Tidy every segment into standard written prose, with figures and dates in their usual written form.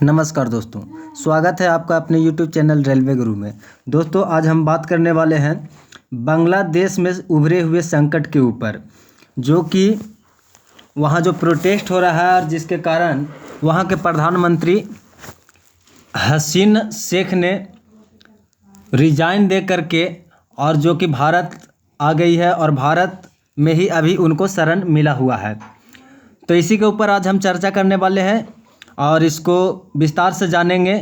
नमस्कार दोस्तों, स्वागत है आपका अपने YouTube चैनल रेलवे गुरु में। दोस्तों, आज हम बात करने वाले हैं बांग्लादेश में उभरे हुए संकट के ऊपर, जो कि वहाँ जो प्रोटेस्ट हो रहा है और जिसके कारण वहाँ के प्रधानमंत्री हसीन शेख ने रिजाइन दे करके और जो कि भारत आ गई है और भारत में ही अभी उनको शरण मिला हुआ है। तो इसी के ऊपर आज हम चर्चा करने वाले हैं और इसको विस्तार से जानेंगे।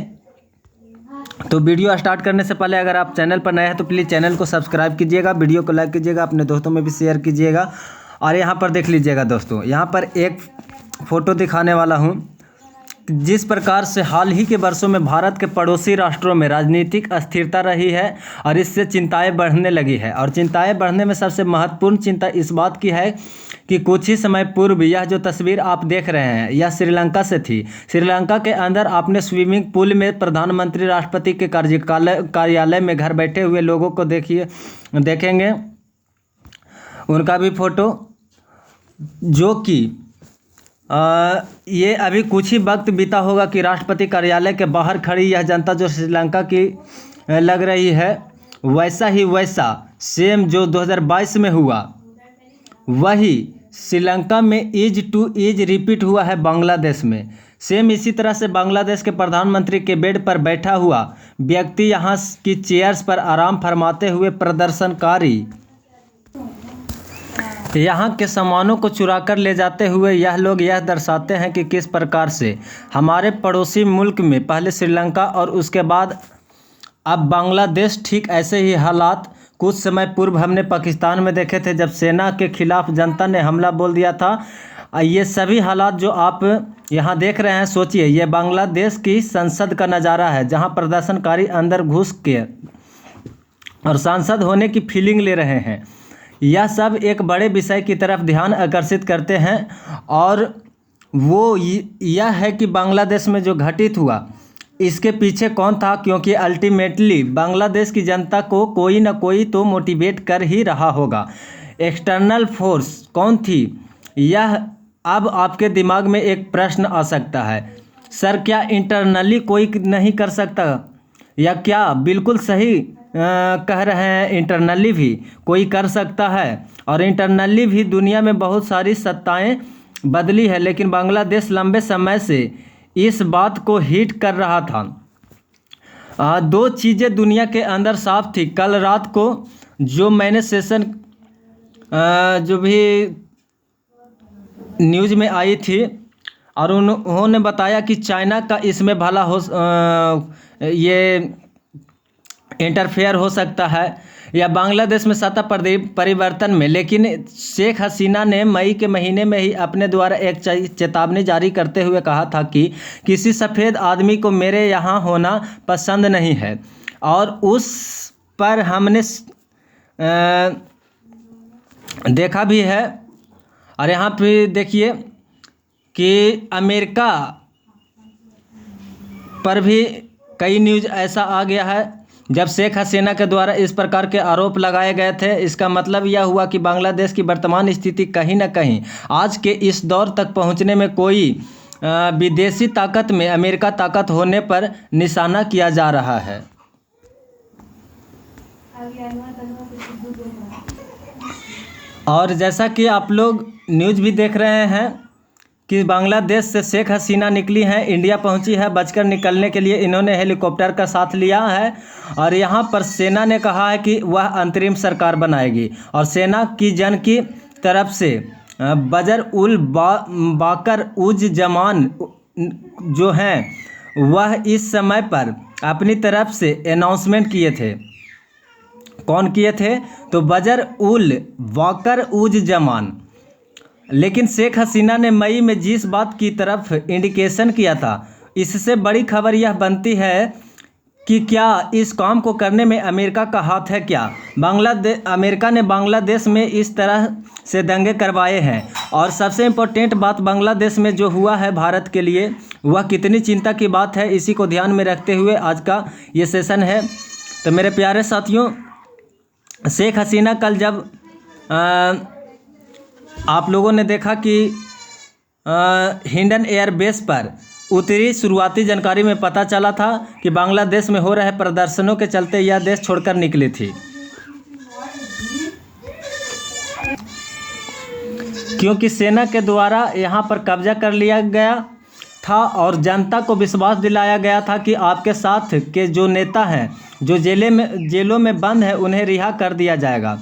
तो वीडियो स्टार्ट करने से पहले अगर आप चैनल पर नए हैं तो प्लीज़ चैनल को सब्सक्राइब कीजिएगा, वीडियो को लाइक कीजिएगा, अपने दोस्तों में भी शेयर कीजिएगा। और यहाँ पर देख लीजिएगा दोस्तों, यहाँ पर एक फ़ोटो दिखाने वाला हूँ। जिस प्रकार से हाल ही के वर्षों में भारत के पड़ोसी राष्ट्रों में राजनीतिक अस्थिरता रही है और इससे चिंताएं बढ़ने लगी है, और चिंताएं बढ़ने में सबसे महत्वपूर्ण चिंता इस बात की है कि कुछ ही समय पूर्व यह जो तस्वीर आप देख रहे हैं यह श्रीलंका से थी। श्रीलंका के अंदर आपने स्विमिंग पूल में प्रधानमंत्री राष्ट्रपति के कार्यालय में घर बैठे हुए लोगों को देखेंगे उनका भी फ़ोटो, जो कि ये अभी कुछ ही वक्त बीता होगा कि राष्ट्रपति कार्यालय के बाहर खड़ी यह जनता जो श्रीलंका की लग रही है, वैसा ही वैसा सेम जो 2022 में हुआ वही श्रीलंका में ईज टू ईज रिपीट हुआ है बांग्लादेश में। सेम इसी तरह से बांग्लादेश के प्रधानमंत्री के बेड पर बैठा हुआ व्यक्ति यहाँ की चेयर्स पर आराम फरमाते हुए प्रदर्शनकारी यहाँ के सामानों को चुरा कर ले जाते हुए यह लोग यह दर्शाते हैं कि किस प्रकार से हमारे पड़ोसी मुल्क में पहले श्रीलंका और उसके बाद अब बांग्लादेश, ठीक ऐसे ही हालात कुछ समय पूर्व हमने पाकिस्तान में देखे थे, जब सेना के खिलाफ जनता ने हमला बोल दिया था। ये सभी हालात जो आप यहाँ देख रहे हैं, सोचिए ये बांग्लादेश की संसद का नज़ारा है, जहाँ प्रदर्शनकारी अंदर घुस के और सांसद होने की फीलिंग ले रहे हैं। यह सब एक बड़े विषय की तरफ ध्यान आकर्षित करते हैं, और वो यह है कि बांग्लादेश में जो घटित हुआ इसके पीछे कौन था, क्योंकि अल्टीमेटली बांग्लादेश की जनता को कोई ना कोई तो मोटिवेट कर ही रहा होगा। एक्सटर्नल फोर्स कौन थी, यह अब आपके दिमाग में एक प्रश्न आ सकता है, सर क्या इंटरनली कोई नहीं कर सकता, या क्या बिल्कुल सही कह रहे हैं इंटरनली भी कोई कर सकता है। और इंटरनली भी दुनिया में बहुत सारी सत्ताएं बदली है, लेकिन बांग्लादेश लंबे समय से इस बात को हिट कर रहा था। दो चीज़ें दुनिया के अंदर साफ थी। कल रात को जो मैंने सेशन जो भी न्यूज़ में आई थी, और उन्होंने बताया कि चाइना का इसमें भला हो ये इंटरफेयर हो सकता है या बांग्लादेश में सत्ता परिवर्तन में। लेकिन शेख हसीना ने मई के महीने में ही अपने द्वारा एक चेतावनी जारी करते हुए कहा था कि किसी सफ़ेद आदमी को मेरे यहाँ होना पसंद नहीं है, और उस पर हमने देखा भी है। और यहाँ पे देखिए कि अमेरिका पर भी कई न्यूज़ ऐसा आ गया है जब शेख हसीना के द्वारा इस प्रकार के आरोप लगाए गए थे। इसका मतलब यह हुआ कि बांग्लादेश की वर्तमान स्थिति कहीं ना कहीं आज के इस दौर तक पहुंचने में कोई विदेशी ताकत में अमेरिका ताकत होने पर निशाना किया जा रहा है। और जैसा कि आप लोग न्यूज़ भी देख रहे हैं कि बांग्लादेश से शेख हसीना निकली हैं, इंडिया पहुंची है। बचकर निकलने के लिए इन्होंने हेलीकॉप्टर का साथ लिया है, और यहाँ पर सेना ने कहा है कि वह अंतरिम सरकार बनाएगी। और सेना की जन की तरफ से बजर उल बाकर उज जमान जो हैं वह इस समय पर अपनी तरफ से अनाउंसमेंट किए थे। कौन किए थे? तो बजर उल बाकर उज जमान। लेकिन शेख हसीना ने मई में जिस बात की तरफ इंडिकेशन किया था, इससे बड़ी खबर यह बनती है कि क्या इस काम को करने में अमेरिका का हाथ है क्या? अमेरिका ने बांग्लादेश में इस तरह से दंगे करवाए हैं, और सबसे इम्पोर्टेंट बात बांग्लादेश में जो हुआ है भारत के लिए वह कितनी चिंता की बात है, इसी को ध्यान में रखते हुए आज का ये सेशन है। तो मेरे प्यारे साथियों, शेख हसीना कल जब आप लोगों ने देखा कि हिंडन एयरबेस पर उतरी। शुरुआती जानकारी में पता चला था कि बांग्लादेश में हो रहे प्रदर्शनों के चलते यह देश छोड़कर निकली थी, क्योंकि सेना के द्वारा यहाँ पर कब्जा कर लिया गया था और जनता को विश्वास दिलाया गया था कि आपके साथ के जो नेता हैं जो जेलों में बंद है उन्हें रिहा कर दिया जाएगा।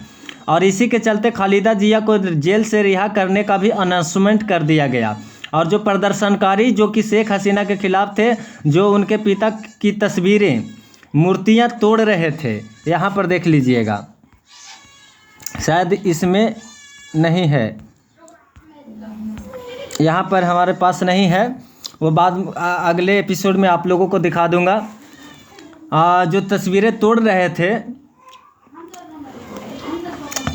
और इसी के चलते खालिदा जिया को जेल से रिहा करने का भी अनाउंसमेंट कर दिया गया। और जो प्रदर्शनकारी जो कि शेख हसीना के खिलाफ थे, जो उनके पिता की तस्वीरें मूर्तियां तोड़ रहे थे, यहाँ पर देख लीजिएगा, शायद इसमें नहीं है, यहाँ पर हमारे पास नहीं है, वो बाद अगले एपिसोड में आप लोगों को दिखा दूंगा। जो तस्वीरें तोड़ रहे थे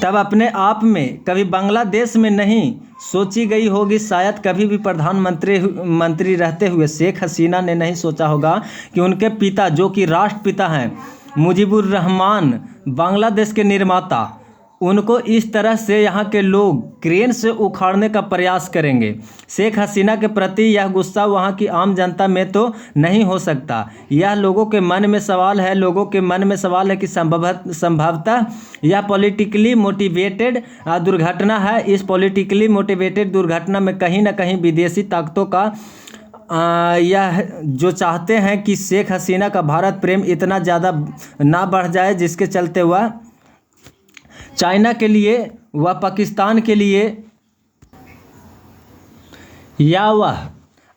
तब अपने आप में कभी बांग्लादेश में नहीं सोची गई होगी, शायद कभी भी प्रधानमंत्री रहते हुए शेख हसीना ने नहीं सोचा होगा कि उनके पिता जो कि राष्ट्रपिता हैं मुजीबुर रहमान, बांग्लादेश के निर्माता, उनको इस तरह से यहाँ के लोग क्रेन से उखाड़ने का प्रयास करेंगे। शेख हसीना के प्रति यह गुस्सा वहाँ की आम जनता में तो नहीं हो सकता। यह लोगों के मन में सवाल है कि संभवतः यह पॉलिटिकली मोटिवेटेड दुर्घटना है। इस पॉलिटिकली मोटिवेटेड दुर्घटना में कहीं ना कहीं विदेशी ताकतों का यह जो चाहते हैं कि शेख हसीना का भारत प्रेम इतना ज़्यादा ना बढ़ जाए जिसके चलते वह चाइना के लिए, वह पाकिस्तान के लिए या वह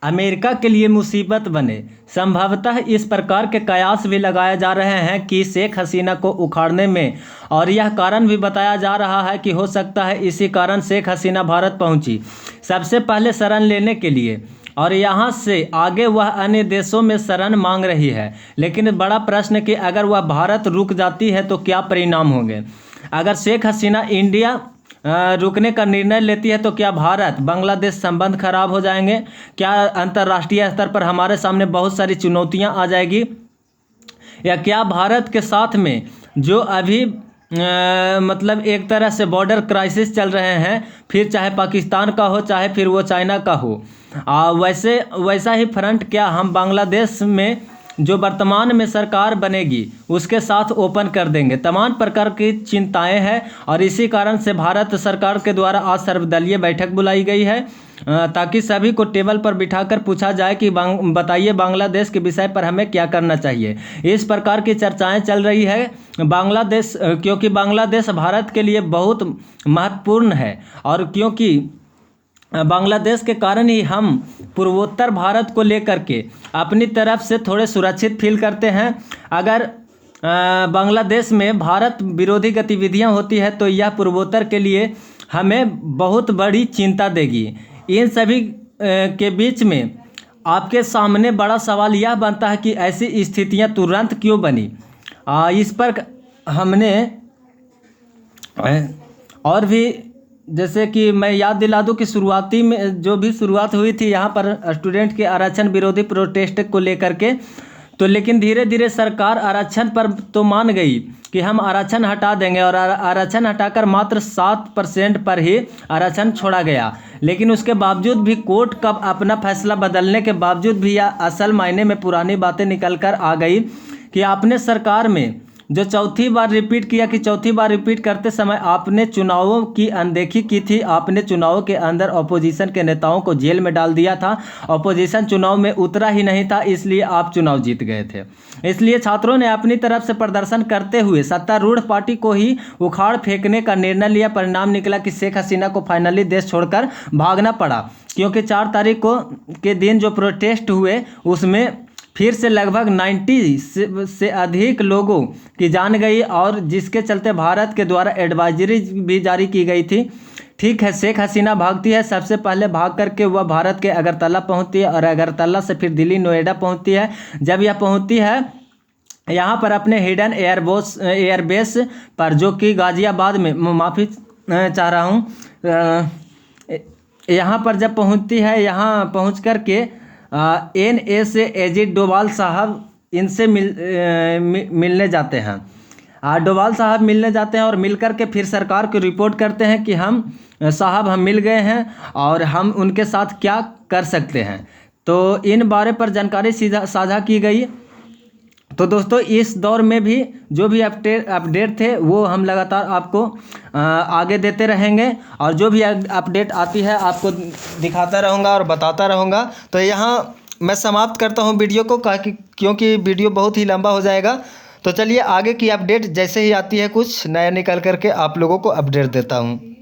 अमेरिका के लिए मुसीबत बने। संभवतः इस प्रकार के कयास भी लगाए जा रहे हैं कि शेख हसीना को उखाड़ने में, और यह कारण भी बताया जा रहा है कि हो सकता है इसी कारण शेख हसीना भारत पहुंची सबसे पहले शरण लेने के लिए, और यहाँ से आगे वह अन्य देशों में शरण मांग रही है। लेकिन बड़ा प्रश्न कि अगर वह भारत रुक जाती है तो क्या परिणाम होंगे। अगर शेख हसीना इंडिया रुकने का निर्णय लेती है तो क्या भारत बांग्लादेश संबंध खराब हो जाएंगे? क्या अंतर्राष्ट्रीय स्तर पर हमारे सामने बहुत सारी चुनौतियां आ जाएगी? या क्या भारत के साथ में जो अभी मतलब एक तरह से बॉर्डर क्राइसिस चल रहे हैं, फिर चाहे पाकिस्तान का हो चाहे फिर वो चाइना का हो, वैसा ही फ्रंट क्या हम बांग्लादेश में जो वर्तमान में सरकार बनेगी उसके साथ ओपन कर देंगे? तमाम प्रकार की चिंताएं हैं और इसी कारण से भारत सरकार के द्वारा आज सर्वदलीय बैठक बुलाई गई है ताकि सभी को टेबल पर बिठाकर पूछा जाए कि बताइए बांग्लादेश के विषय पर हमें क्या करना चाहिए। इस प्रकार की चर्चाएं चल रही है बांग्लादेश, क्योंकि बांग्लादेश भारत के लिए बहुत महत्वपूर्ण है और क्योंकि बांग्लादेश के कारण ही हम पूर्वोत्तर भारत को लेकर के अपनी तरफ से थोड़े सुरक्षित फील करते हैं। अगर बांग्लादेश में भारत विरोधी गतिविधियां होती है तो यह पूर्वोत्तर के लिए हमें बहुत बड़ी चिंता देगी। इन सभी के बीच में आपके सामने बड़ा सवाल यह बनता है कि ऐसी स्थितियां तुरंत क्यों बनी। इस पर हमने और भी, जैसे कि मैं याद दिला दूं कि शुरुआती में जो भी शुरुआत हुई थी यहाँ पर स्टूडेंट के आरक्षण विरोधी प्रोटेस्ट को लेकर के, तो लेकिन धीरे धीरे सरकार आरक्षण पर तो मान गई कि हम आरक्षण हटा देंगे और आरक्षण हटाकर मात्र 7% पर ही आरक्षण छोड़ा गया। लेकिन उसके बावजूद भी कोर्ट का अपना फैसला बदलने के बावजूद भी यह असल मायने में पुरानी बातें निकल कर आ गई कि आपने सरकार में जो चौथी बार रिपीट करते समय आपने चुनावों की अनदेखी की थी। आपने चुनावों के अंदर अपोजिशन के नेताओं को जेल में डाल दिया था। अपोजिशन चुनाव में उतरा ही नहीं था, इसलिए आप चुनाव जीत गए थे। इसलिए छात्रों ने अपनी तरफ से प्रदर्शन करते हुए सत्तारूढ़ पार्टी को ही उखाड़ फेंकने का निर्णय लिया। परिणाम निकला कि शेख हसीना को फाइनली देश छोड़कर भागना पड़ा, क्योंकि 4 तारीख को के दिन जो प्रोटेस्ट हुए उसमें फिर से लगभग 90 से अधिक लोगों की जान गई और जिसके चलते भारत के द्वारा एडवाइजरी भी जारी की गई थी। ठीक है, शेख हसीना भागती है, सबसे पहले भाग करके वह भारत के अगरतला पहुंचती है और अगरतला से फिर दिल्ली नोएडा पहुंचती है। जब यह पहुंचती है यहाँ पर अपने हिडन एयरबेस पर, जो कि गाजियाबाद में, माफ़ी चाह रहा हूँ, यहाँ पर जब पहुंचती है, यहाँ पहुँच करके NSA अजीत डोभाल साहब इनसे मिलने जाते हैं। डोभाल साहब मिलने जाते हैं और मिलकर के फिर सरकार को रिपोर्ट करते हैं कि हम मिल गए हैं और हम उनके साथ क्या कर सकते हैं। तो इन बारे पर जानकारी साझा की गई। तो दोस्तों इस दौर में भी जो भी अपडेट थे वो हम लगातार आपको आगे देते रहेंगे, और जो भी अपडेट आती है आपको दिखाता रहूँगा और बताता रहूँगा। तो यहाँ मैं समाप्त करता हूँ वीडियो को, क्योंकि वीडियो बहुत ही लंबा हो जाएगा। तो चलिए आगे की अपडेट जैसे ही आती है कुछ नया निकल करके आप लोगों को अपडेट देता हूँ।